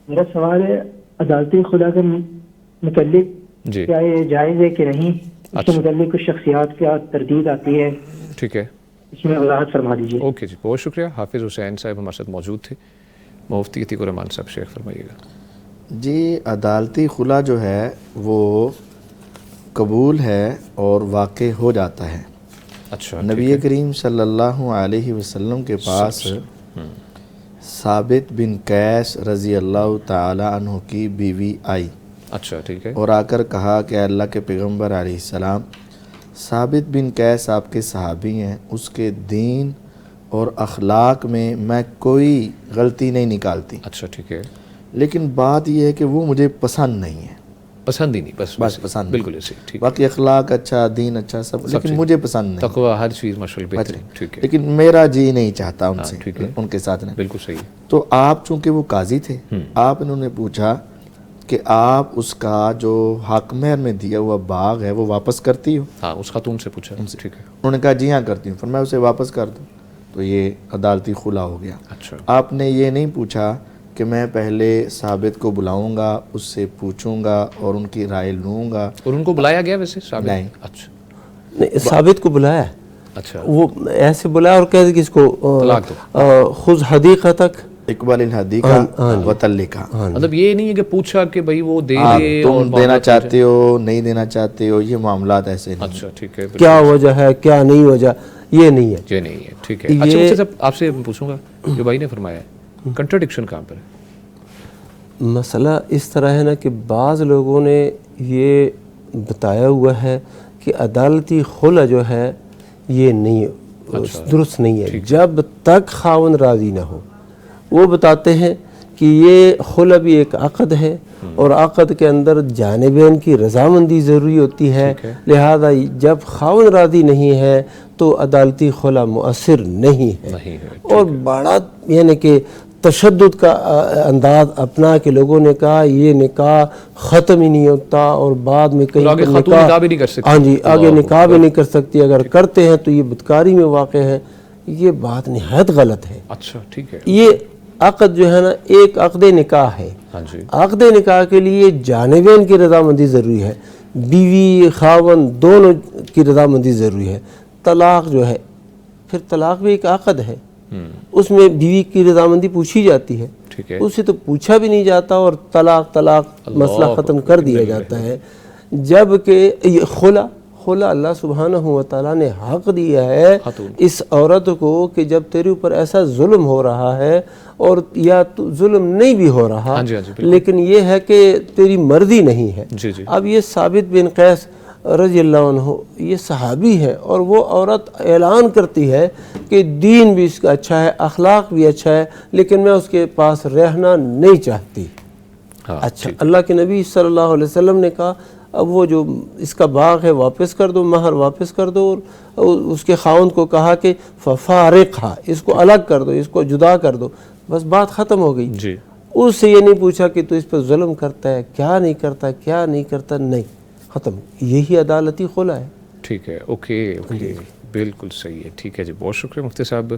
میرا سوال ہے عدالتی خلا کے متعلق جی کیا یہ جائز ہے کہ نہیں؟ اس کے متعلق کچھ شخصیات کا تردید آتی ہے، ٹھیک ہے، اس میں وضاحت فرما دیجیے۔ اوکے جی، بہت شکریہ۔ حافظ حسین صاحب ہمارے ساتھ موجود تھے۔ مفتی عتیق الرحمان صاحب شیخ فرمائیے گا۔ جی، عدالتی خلا جو ہے وہ قبول ہے اور واقع ہو جاتا ہے۔ اچھا، نبی کریم صلی اللہ علیہ وسلم کے پاس ثابت بن قیس رضی اللہ تعالی عنہ کی بیوی آئی، اچھا ٹھیک ہے، اور آ کر کہا کہ اللہ کے پیغمبر علیہ السلام، ثابت بن قیس آپ کے صحابی ہیں، اس کے دین اور اخلاق میں کوئی غلطی نہیں نکالتی، اچھا ٹھیک ہے، لیکن بات یہ ہے کہ وہ مجھے پسند نہیں ہے، پسند ہی نہیں، بس پسند بالکل ایسے ٹھیک ہے، باقی اخلاق اچھا، دین اچھا، سب لیکن چیز مجھے پسند نہیں، تقوی ہر چیز ماشاءاللہ بہترین، ٹھیک ہے، لیکن میرا جی نہیں چاہتا ان سے، ٹھیک ہے، ان کے ساتھ نہیں۔ بالکل صحیح ہے، تو آپ چونکہ وہ قاضی تھے، آپ انہوں نے پوچھا کہ آپ اس کا جو حق مہر میں دیا ہوا باغ ہے وہ واپس کرتی ہو؟ ہاں اس خاتون سے پوچھا، ٹھیک ہے، انہوں نے کہا جی ہاں کرتی ہوں، فرمایا اسے واپس کر دو، تو یہ عدالتی خلا ہو گیا۔ اچھا آپ نے یہ نہیں پوچھا کہ میں پہلے ثابت کو بلاؤں گا، اس سے پوچھوں گا اور ان کی رائے لوں گا؟ اور ان کو بلایا گیا ویسے ثابت؟ نہیں۔ اچھا نہیں، ثابت کو بلایا، اچھا، وہ ایسے بلایا اور کہہ دیا کہ اس کو طلاق دو، خذ حدیقتک اقبال الحدیقہ وطلقہ، مطلب یہ نہیں ہے کہ پوچھا کہ بھائی وہ دے دے اور تم دینا چاہتے ہو نہیں دینا چاہتے ہو، یہ معاملات ایسے نہیں۔ اچھا ٹھیک ہے، کیا وجہ ہے کیا نہیں وجہ، یہ نہیں ہے۔ یہ نہیں ہے، ٹھیک ہے۔ اچھا مفتی صاحب آپ سے پوچھوں گا، جو بھائی نے فرمایا ہے کنٹرڈکشن کہاں پر ہے؟ مسئلہ اس طرح ہے نا کہ بعض لوگوں نے یہ بتایا ہوا ہے کہ عدالتی خلا جو ہے یہ نہیں، درست نہیں ہے جب تک خاوند راضی نہ ہو۔ وہ بتاتے ہیں کہ یہ خلا بھی ایک عقد ہے اور عقد کے اندر جانبین کی رضامندی ضروری ہوتی ہے، لہذا جب خاوند راضی نہیں ہے تو عدالتی خلا مؤثر نہیں ہے۔ اور بڑا یعنی کہ تشدد کا انداز اپنا کہ لوگوں نے کہا یہ نکاح ختم ہی نہیں ہوتا اور بعد میں کہیں آگے خاتون نکاح بھی نہیں کر سکتی، ہاں جی آگے نکاح بھی نہیں کر سکتی، اگر کرتے ہیں تو یہ بدکاری میں واقع ہے، یہ بات نہایت غلط ہے۔ اچھا ٹھیک ہے، یہ عقد جو ہے نا ایک عقد نکاح ہے، عقد نکاح کے لیے جانبین کی رضامندی ضروری ہے، بیوی خاوند دونوں کی رضامندی ضروری ہے۔ طلاق جو ہے پھر طلاق بھی ایک عقد ہے، اس میں بیوی کی رضامندی پوچھی جاتی ہے، اسے تو پوچھا بھی نہیں جاتا اور طلاق مسئلہ ختم کر دیا جاتا ہے۔ جبکہ خلا اللہ سبحانہ و تعالیٰ نے حق دیا ہے اس عورت کو کہ جب تیرے اوپر ایسا ظلم ہو رہا ہے اور یا ظلم نہیں بھی ہو رہا لیکن یہ ہے کہ تیری مرضی نہیں ہے۔ اب یہ ثابت بن قیس رضی اللہ عنہ یہ صحابی ہے اور وہ عورت اعلان کرتی ہے کہ دین بھی اس کا اچھا ہے، اخلاق بھی اچھا ہے، لیکن میں اس کے پاس رہنا نہیں چاہتی۔ اچھا اللہ کے نبی صلی اللہ علیہ وسلم نے کہا اب وہ جو اس کا باغ ہے واپس کر دو، مہر واپس کر دو، اور اس کے خاوند کو کہا کہ ففارقھا، اس کو الگ کر دو، اس کو جدا کر دو، بس بات ختم ہو گئی۔ اس سے یہ نہیں پوچھا کہ تو اس پر ظلم کرتا ہے کیا نہیں کرتا، کیا نہیں کرتا، نہیں، ختم۔ یہی عدالتی خلا ہے۔ ٹھیک ہے، اوکے، بالکل صحیح ہے، ٹھیک ہے جی، بہت شکریہ مفتی صاحب۔